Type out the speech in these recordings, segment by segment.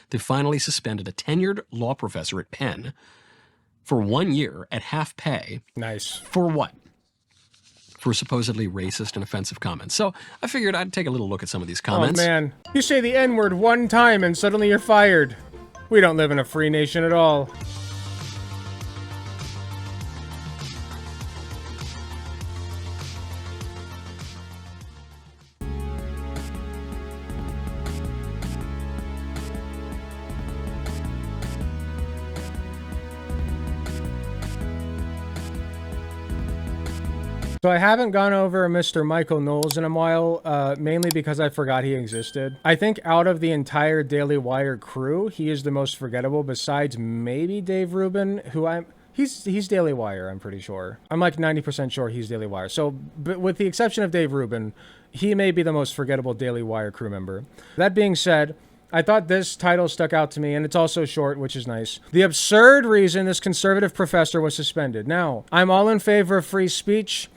They finally suspended a tenured law professor at Penn for 1 year at half pay. Nice. For what? For supposedly racist and offensive comments. So I figured I'd take a little look at some of these comments. Oh, man. You say the N-word one time and suddenly you're fired. We don't live in a free nation at all. So I haven't gone over Mr. Michael Knowles in a while, mainly because I forgot he existed. I think out of the entire Daily Wire crew, he is the most forgettable, besides maybe Dave Rubin, who he's Daily Wire, I'm pretty sure. I'm like 90% sure he's Daily Wire. So, but with the exception of Dave Rubin, he may be the most forgettable Daily Wire crew member. That being said, I thought this title stuck out to me, and it's also short, which is nice. The absurd reason this conservative professor was suspended. Now, I'm all in favor of free speech,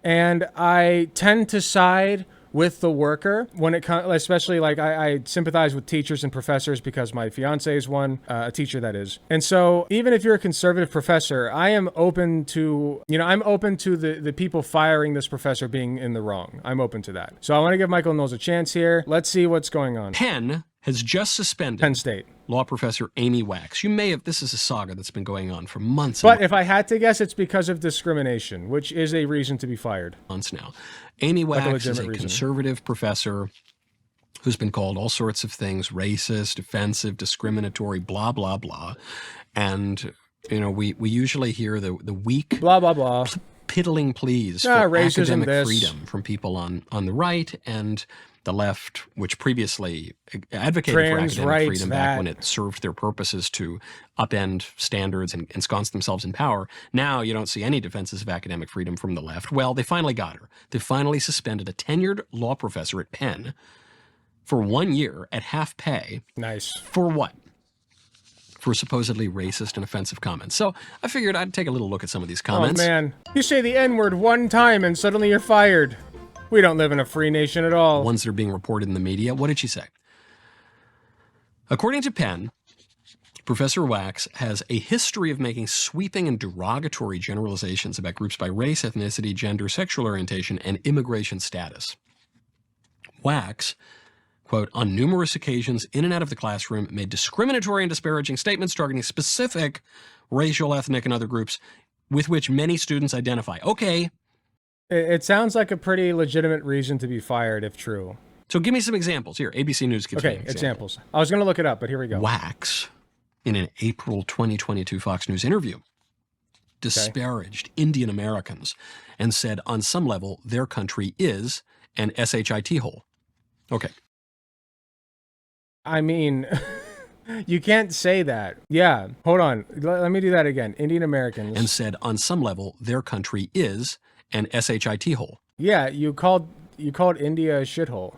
and I tend to side with the worker when it comes, especially like I sympathize with teachers and professors because my fiance is one, a teacher that is. And so even if you're a conservative professor, I am open to, I'm open to the people firing this professor being in the wrong. I'm open to that. So I want to give Michael Knowles a chance here. Let's see what's going on. Penn has just suspended Penn State law professor Amy Wax. You may have, this is a saga that's been going on for months. But if I had to guess, it's because of discrimination, which is a reason to be fired. Months now. Amy Wax is a conservative professor who's been called all sorts of things, racist, offensive, discriminatory, blah, blah, blah. And, we usually hear the weak, blah, blah, blah, piddling pleas for academic freedom from people on the right and the left, which previously advocated for academic freedom back when it served their purposes to upend standards and ensconce themselves in power. Now you don't see any defenses of academic freedom from the left. Well, they finally got her. They finally suspended a tenured law professor at Penn for 1 year at half pay. Nice. For what? For supposedly racist and offensive comments. So I figured I'd take a little look at some of these comments. Oh, man. You say the N-word one time and suddenly you're fired. We don't live in a free nation at all. Ones that are being reported in the media. What did she say? According to Penn, Professor Wax has a history of making sweeping and derogatory generalizations about groups by race, ethnicity, gender, sexual orientation, and immigration status. Wax, quote, on numerous occasions in and out of the classroom, made discriminatory and disparaging statements targeting specific racial, ethnic, and other groups with which many students identify. Okay. It sounds like a pretty legitimate reason to be fired, if true. So give me some examples. Here, ABC News gives me examples. I was going to look it up, but here we go. Wax, in an April 2022 Fox News interview, disparaged Indian Americans and said on some level their country is an SHIT hole. Okay. I mean, you can't say that. Yeah, hold on. Let me do that again. Indian Americans. And said on some level their country is an SHIT hole. Yeah, you called India a shithole.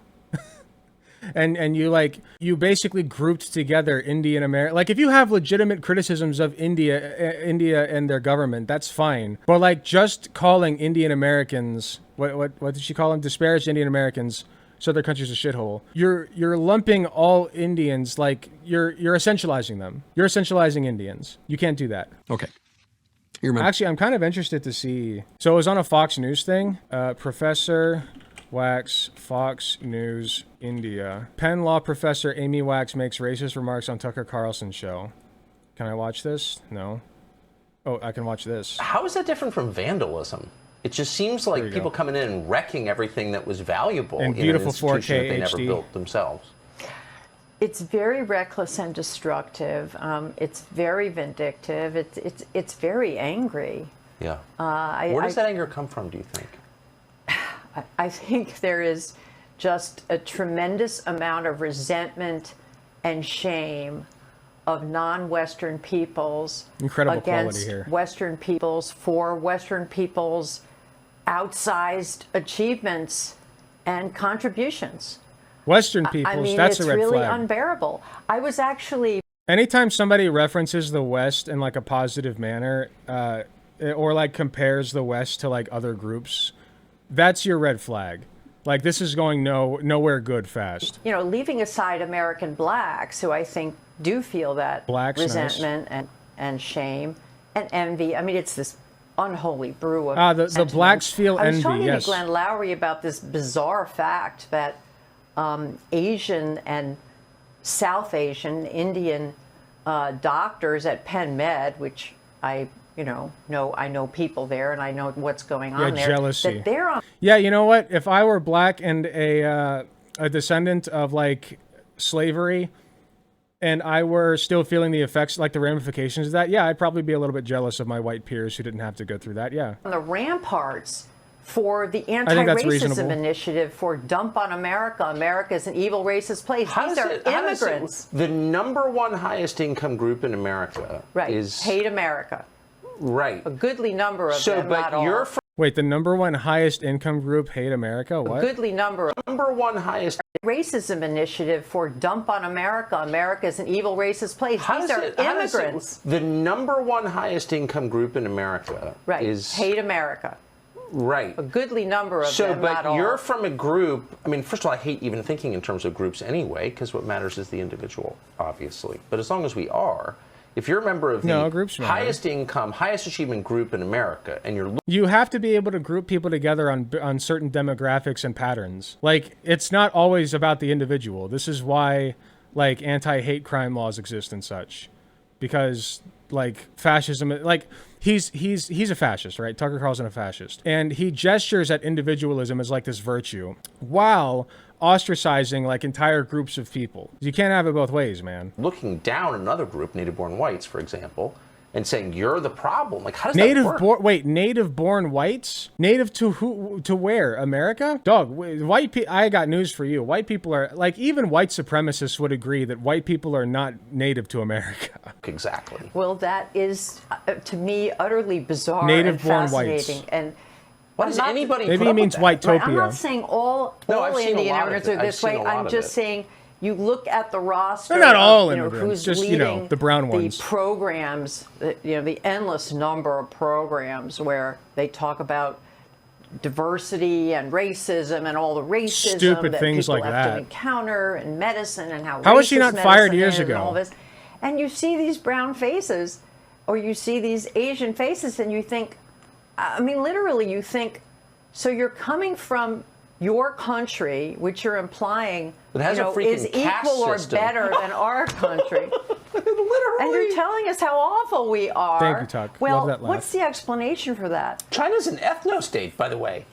and you basically grouped together Indian America. Like if you have legitimate criticisms of India and their government, that's fine. But like just calling Indian Americans, what did she call them? Disparaged Indian Americans, so their country's a shithole. You're lumping all Indians, like you're essentializing them. You're essentializing Indians. You can't do that. Okay. Actually, I'm kind of interested to see. So it was on a Fox News thing. Professor Wax, Fox News, India. Penn law professor Amy Wax makes racist remarks on Tucker Carlson's show. Can I watch this? No. Oh, I can watch this. How is that different from vandalism? It just seems like people coming in and wrecking everything that was valuable in beautiful an institution 4K that they never HD. built themselves. It's very reckless and destructive. It's very vindictive. It's very angry. Yeah. Where does that anger come from, do you think? I think there is just a tremendous amount of resentment and shame of non-Western peoples against Western peoples for Western peoples' outsized achievements and contributions. Western peoples, I mean, that's a red it's really flag. unbearable. I was actually... Anytime somebody references the West in like a positive manner, or like compares the West to like other groups, that's your red flag. Like, this is going nowhere good fast. You know, leaving aside American blacks, who I think do feel that resentment and shame and envy. I mean, it's this unholy brew of the blacks feel envy. I was talking to Glenn Lowry about this bizarre fact that Asian and South Asian, Indian doctors at Penn Med, which I know people there and I know what's going on there. Jealousy. That they're on. Yeah, you know what? If I were black and a descendant of like slavery, and I were still feeling the effects, like the ramifications of that, yeah, I'd probably be a little bit jealous of my white peers who didn't have to go through that. Yeah. On the ramparts for the anti-racism initiative for Dump on America. America is an evil, racist place. These are immigrants. The number one highest income group in America is hate America. Right. A goodly number of them, not all. Wait, the number one highest income group hate America? What? A goodly number. Number one highest racism initiative for Dump on America. America is an evil, racist place. These are immigrants. The number one highest income group in America is hate America. Right. A goodly number of them, not all. But you're from a group, I mean, first of all, I hate even thinking in terms of groups anyway, because what matters is the individual, obviously. But as long as we are, if you're a member of the highest income, highest achievement group in America, and you have to be able to group people together on certain demographics and patterns. Like, it's not always about the individual. This is why, like, anti-hate crime laws exist and such, because like fascism, like he's a fascist, right? Tucker Carlson a fascist, and he gestures at individualism as like this virtue, while ostracizing like entire groups of people. You can't have it both ways, man. Looking down another group, native-born whites, for example, and saying you're the problem. Like, how does that work? Wait, native-born whites? Native to who? To where? America? Dog, white people. I got news for you. White people are like, even white supremacists would agree that white people are not native to America. Exactly. Well, that is to me utterly bizarre native-born and fascinating. Whites. And what does anybody? Maybe he means whitetopia. Right, I'm not saying all Indian immigrants are this way. I'm just saying you look at the roster. They're not all of, immigrants. Who's just leading the brown ones. The programs, the endless number of programs where they talk about diversity and racism and all the racism stupid that things people like have that to encounter in medicine and how was she not fired years ago? And all this. And you see these brown faces, or you see these Asian faces, and you think, I mean, literally, you think, so you're coming from your country, which you're implying is equal or better than our country. Literally. And you're telling us how awful we are. Thank you, Tuck. Well, love that laugh. What's the explanation for that? China's an ethno-state, by the way.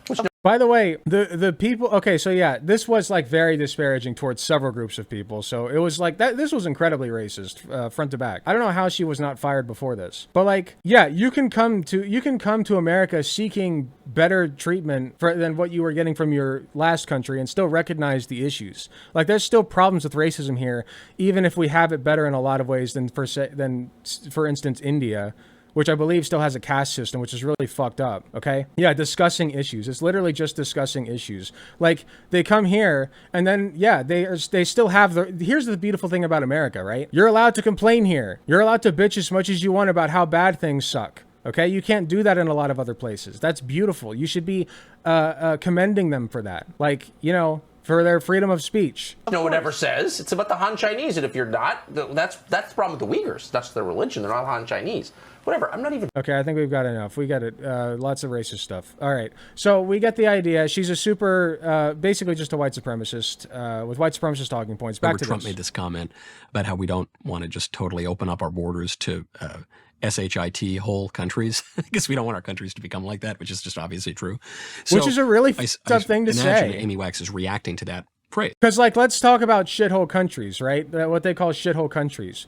By the way, the people, okay, so yeah, this was like very disparaging towards several groups of people. So it was like that. This was incredibly racist, front to back. I don't know how she was not fired before this, but like, yeah, you can come to America seeking better treatment than what you were getting from your last country and still recognize the issues. Like, there's still problems with racism here, even if we have it better in a lot of ways than for instance, India, which I believe still has a caste system, which is really fucked up, okay? Yeah, discussing issues. It's literally just discussing issues. Like, they come here, and then, yeah, they still have here's the beautiful thing about America, right? You're allowed to complain here. You're allowed to bitch as much as you want about how bad things suck, okay? You can't do that in a lot of other places. That's beautiful. You should be commending them for that. Like, for their freedom of speech. No one ever says. It's about the Han Chinese, and if you're not, that's the problem with the Uyghurs. That's their religion. They're not Han Chinese. Whatever, I'm not even... Okay, I think we've got enough. We got it. Lots of racist stuff. All right, so we get the idea. She's a super, basically just a white supremacist, with white supremacist talking points. Back to Trump made this comment about how we don't want to just totally open up our borders to SHIT whole countries, because we don't want our countries to become like that, which is just obviously true. So which is a really tough thing to say. Amy Wax is reacting to that praise. Because, like, let's talk about shithole countries, right? What they call shithole countries.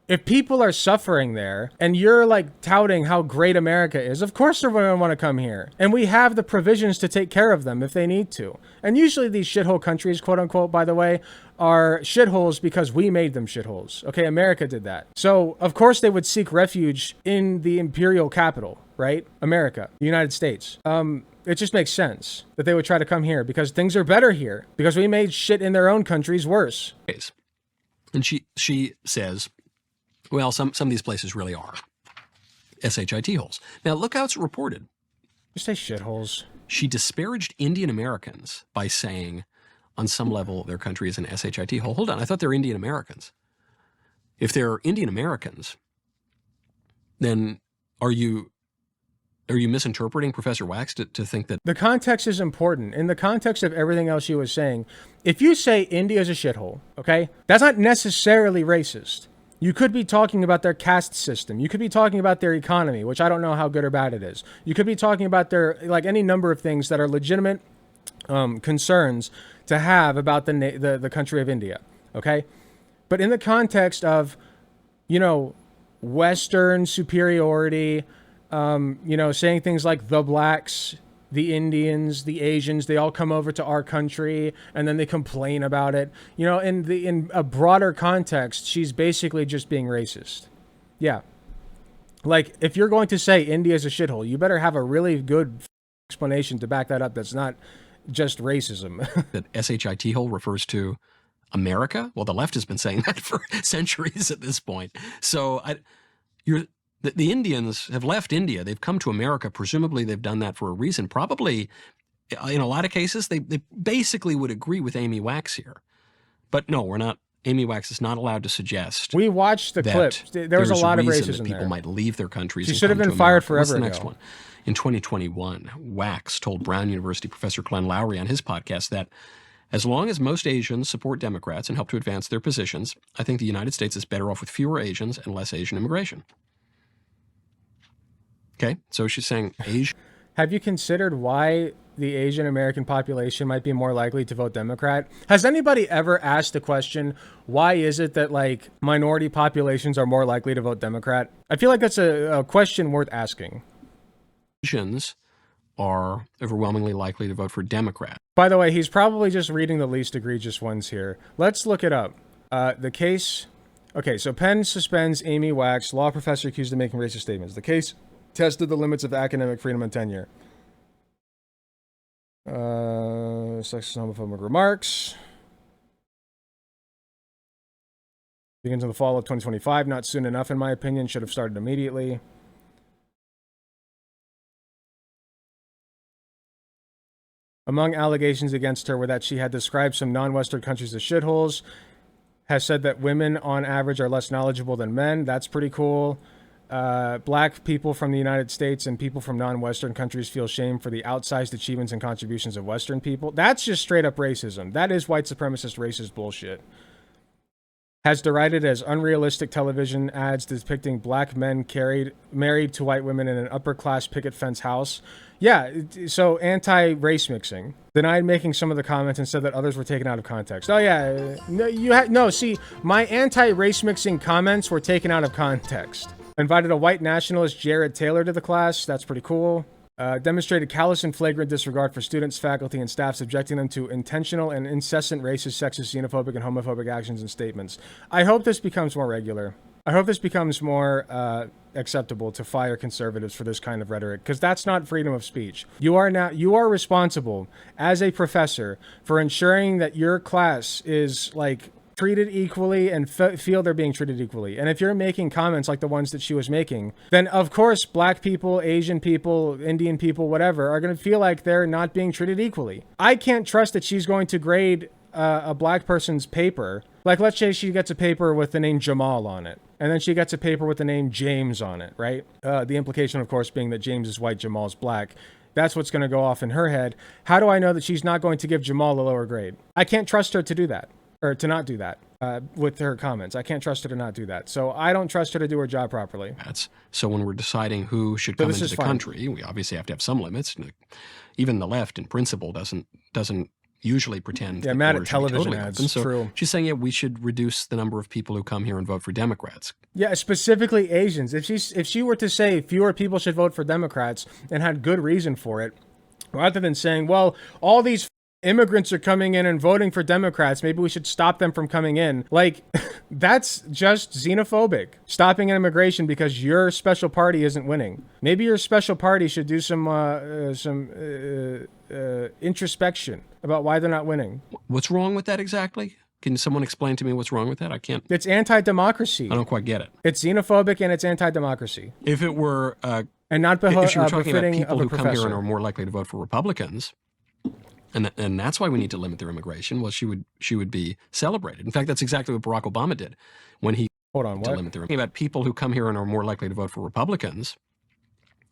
If people are suffering there and you're like touting how great America is, of course they're going to want to come here. And we have the provisions to take care of them if they need to. And usually these shithole countries, quote unquote, by the way, are shitholes because we made them shitholes. Okay, America did that. So of course they would seek refuge in the imperial capital, right? America, the United States. It just makes sense that they would try to come here because things are better here because we made shit in their own countries worse. And she says, well, some of these places really are SHIT holes. Now, look how it's reported. Just say shitholes. She disparaged Indian Americans by saying, on some level, their country is an SHIT hole. Hold on, I thought they're Indian Americans. If they're Indian Americans, then are you misinterpreting Professor Wax to think that... The context is important. In the context of everything else she was saying, if you say India is a shithole, okay, that's not necessarily racist. You could be talking about their caste system. You could be talking about their economy, which I don't know how good or bad it is. You could be talking about their, like, any number of things that are legitimate concerns to have about the country of India, okay? But in the context of, you know, Western superiority, you know, saying things like the blacks, the Indians, the Asians, they all come over to our country and then they complain about it. You know, in a broader context, she's basically just being racist. Yeah. Like, if you're going to say India's a shithole, you better have a really good explanation to back that up that's not just racism. That SHIT hole refers to America? Well, the left has been saying that for centuries at this point. So the Indians have left India. They've come to America. Presumably they've done that for a reason. Probably, in a lot of cases, they basically would agree with Amy Wax here. But no, we're not. Amy Wax is not allowed to suggest. We watched the clip. There was a lot of racism there. People might leave their countries. She should have been fired forever ago. What's the next one? In 2021, Wax told Brown University professor Glenn Lowry on his podcast that as long as most Asians support Democrats and help to advance their positions, I think the United States is better off with fewer Asians and less Asian immigration. Okay, so she's saying Asian. Have you considered why the Asian American population might be more likely to vote Democrat? Has anybody ever asked the question, why is it that, like, minority populations are more likely to vote Democrat? I feel like that's a question worth asking. Asians are overwhelmingly likely to vote for Democrat. By the way, he's probably just reading the least egregious ones here. Let's look it up. The case... Okay, so Penn suspends Amy Wax, law professor accused of making racist statements. The case tested the limits of academic freedom and tenure. Sexist and homophobic remarks. Begins in the fall of 2025. Not soon enough, in my opinion. Should have started immediately. Among allegations against her were that she had described some non-Western countries as shitholes, has said that women on average are less knowledgeable than men. That's pretty cool. Black people from the United States and people from non-Western countries feel shame for the outsized achievements and contributions of Western people. That's just straight up racism. That is white supremacist racist bullshit. Has derided as unrealistic television ads depicting black men married to white women in an upper-class picket fence house. Yeah, so anti-race mixing. Denied making some of the comments and said that others were taken out of context. Oh yeah, no, see, my anti-race mixing comments were taken out of context. Invited a white nationalist, Jared Taylor, to the class. That's pretty cool. Demonstrated callous and flagrant disregard for students, faculty, and staff, subjecting them to intentional and incessant racist, sexist, xenophobic, and homophobic actions and statements. I hope this becomes more regular. I hope this becomes more acceptable to fire conservatives for this kind of rhetoric, because that's not freedom of speech. You are responsible as a professor for ensuring that your class is, like, treated equally and feel they're being treated equally. And if you're making comments like the ones that she was making, then of course black people, Asian people, Indian people, whatever, are going to feel like they're not being treated equally. I can't trust that she's going to grade a black person's paper. Like, let's say she gets a paper with the name Jamal on it, and then she gets a paper with the name James on it, right? The implication, of course, being that James is white, Jamal's black. That's what's going to go off in her head. How do I know that she's not going to give Jamal a lower grade? I can't trust her to do that. Or to not do that with her comments. I can't trust her to not do that. So I don't trust her to do her job properly. So when we're deciding who should come into the country, we obviously have to have some limits. Even the left, in principle, doesn't usually pretend. Yeah, mad at television ads. So true. She's saying, yeah, we should reduce the number of people who come here and vote for Democrats. Yeah, specifically Asians. If she were to say fewer people should vote for Democrats and had good reason for it, rather than saying, well, all these immigrants are coming in and voting for Democrats, maybe we should stop them from coming in. Like, that's just xenophobic. Stopping immigration because your special party isn't winning. Maybe your special party should do some introspection about why they're not winning. What's wrong with that exactly? Can someone explain to me what's wrong with that? I can't. It's anti-democracy. I don't quite get it. It's xenophobic and it's anti-democracy. If it were, and not if you were talking about people who come here and are more likely to vote for Republicans, and that's why we need to limit their immigration, well, she would be celebrated. In fact, that's exactly what Barack Obama did when he limit their about people who come here and are more likely to vote for Republicans.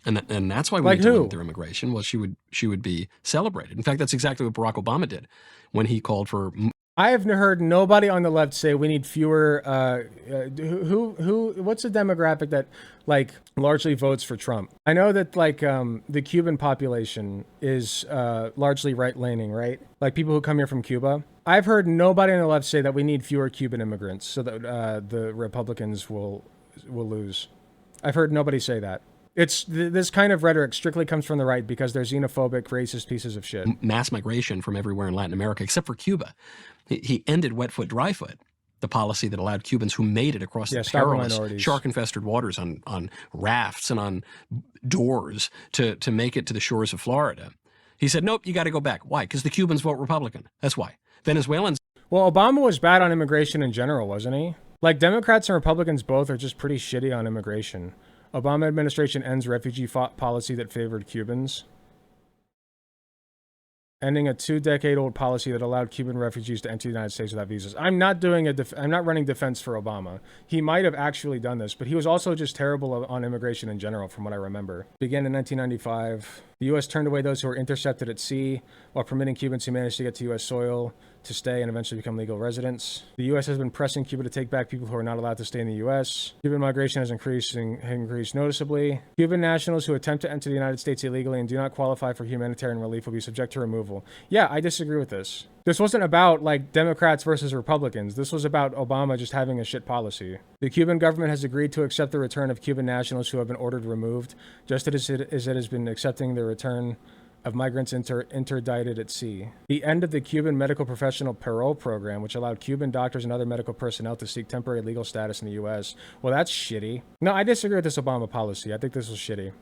And that's why we need to limit their immigration. Well, she would be celebrated. In fact, that's exactly what Barack Obama did when he called for. I have heard nobody on the left say we need fewer. What's the demographic that like largely votes for Trump? I know that like the Cuban population is largely right-leaning, right? Like people who come here from Cuba. I've heard nobody on the left say that we need fewer Cuban immigrants so that the Republicans will lose. I've heard nobody say that. It's this kind of rhetoric strictly comes from the right because they're xenophobic, racist pieces of shit. Mass migration from everywhere in Latin America, except for Cuba. He ended wet foot, dry foot, the policy that allowed Cubans who made it across the perilous shark-infested waters on rafts and on doors to make it to the shores of Florida. He said, nope, you got to go back. Why? Because the Cubans vote Republican. That's why. Venezuelans. Well, Obama was bad on immigration in general, wasn't he? Like Democrats and Republicans both are just pretty shitty on immigration. Obama administration ends refugee policy that favored Cubans. Ending a 2-decade-old policy that allowed Cuban refugees to enter the United States without visas. I'm not doing I'm not running defense for Obama. He might have actually done this, but he was also just terrible on immigration in general, from what I remember. Began in 1995. The U.S. turned away those who were intercepted at sea while permitting Cubans who managed to get to U.S. soil to stay and eventually become legal residents. The U.S. has been pressing Cuba to take back people who are not allowed to stay in the U.S. Cuban migration has increased noticeably. Cuban nationals who attempt to enter the United States illegally and do not qualify for humanitarian relief will be subject to removal. Yeah, I disagree with this. This wasn't about like Democrats versus Republicans. This was about Obama just having a shit policy. The Cuban government has agreed to accept the return of Cuban nationals who have been ordered removed, just as it has been accepting the return of migrants interdicted at sea. The end of the Cuban medical professional parole program, which allowed Cuban doctors and other medical personnel to seek temporary legal status in the U.S. Well, that's shitty. No, I disagree with this Obama policy. I think this was shitty.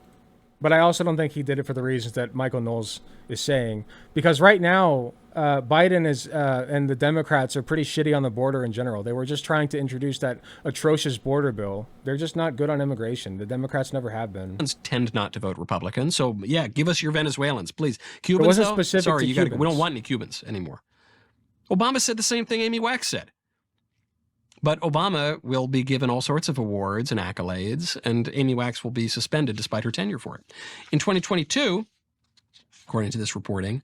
But I also don't think he did it for the reasons that Michael Knowles is saying. Because right now, Biden is and the Democrats are pretty shitty on the border in general. They were just trying to introduce that atrocious border bill. They're just not good on immigration. The Democrats never have been. Tend not to vote Republican. So, yeah, give us your Venezuelans, please. Cubans, it wasn't specific sorry, to Cubans. We don't want any Cubans anymore. Obama said the same thing Amy Wax said. But Obama will be given all sorts of awards and accolades, and Amy Wax will be suspended despite her tenure for it. In 2022, according to this reporting.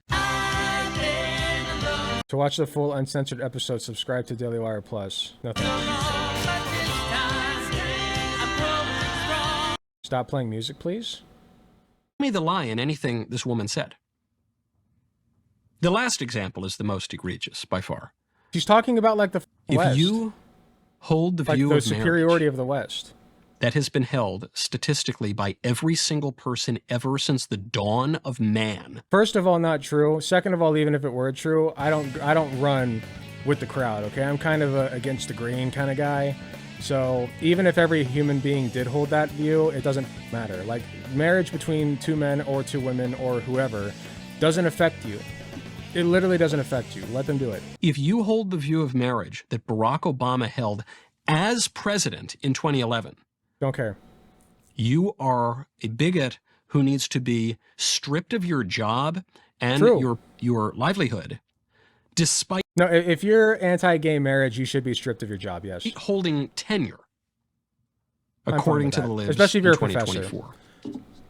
To watch the full uncensored episode, subscribe to Daily Wire Plus. Nothing. Stop playing music, please. Tell me the lie in anything this woman said. The last example is the most egregious by far. She's talking about like the West. If you hold the like view the of superiority of the West that has been held statistically by every single person ever since the dawn of man. First of all, not true. Second of all, even if it were true, I don't run with the crowd, okay? I'm kind of a against the grain kind of guy. So even if every human being did hold that view, it doesn't matter. Like marriage between two men or two women or whoever doesn't affect you. It literally doesn't affect you. Let them do it. If you hold the view of marriage that Barack Obama held as president in 2011, don't care. You are a bigot who needs to be stripped of your job and your livelihood, despite... No, if you're anti-gay marriage, you should be stripped of your job, yes. Holding tenure, according to the libs, especially if you're a professor.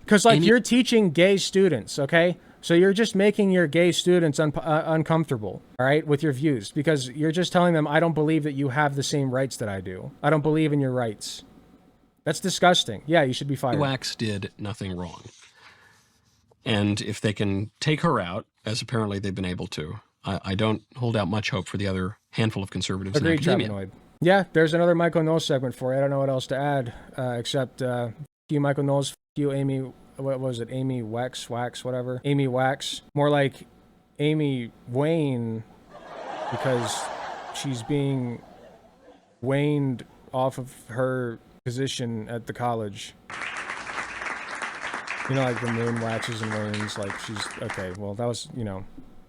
Because, like, you're teaching gay students, okay? So you're just making your gay students uncomfortable, all right, with your views. Because you're just telling them, I don't believe that you have the same rights that I do. I don't believe in your rights. That's disgusting. Yeah, you should be fired. Wax did nothing wrong. And if they can take her out, as apparently they've been able to, I don't hold out much hope for the other handful of conservatives in academia. Trapanoid. Yeah, there's another Michael Knowles segment for you. I don't know what else to add, except you, Michael Knowles, you, Amy, what was it? Amy Wax, whatever. Amy Wax. More like Amy Wayne, because she's being waned off of her position at the college. You know, like the moon waxes and wanes, like she's, okay, well, that was, you know,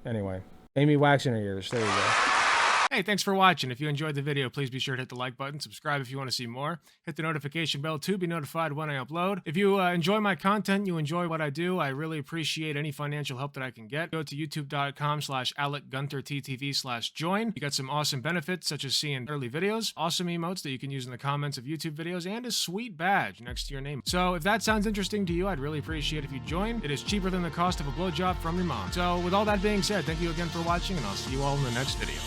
anyway. Amy Wax in her ears, there you go. Hey, thanks for watching. If you enjoyed the video, please be sure to hit the like button, subscribe if you want to see more, hit the notification bell to be notified when I upload. If you enjoy my content, you enjoy what I do, I really appreciate any financial help that I can get. Go to youtube.com/AlecGunterTTV/join. You got some awesome benefits, such as seeing early videos, awesome emotes that you can use in the comments of YouTube videos, and a sweet badge next to your name. So if that sounds interesting to you, I'd really appreciate if you join. It is cheaper than the cost of a blowjob from your mom. So with all that being said, thank you again for watching, and I'll see you all in the next video.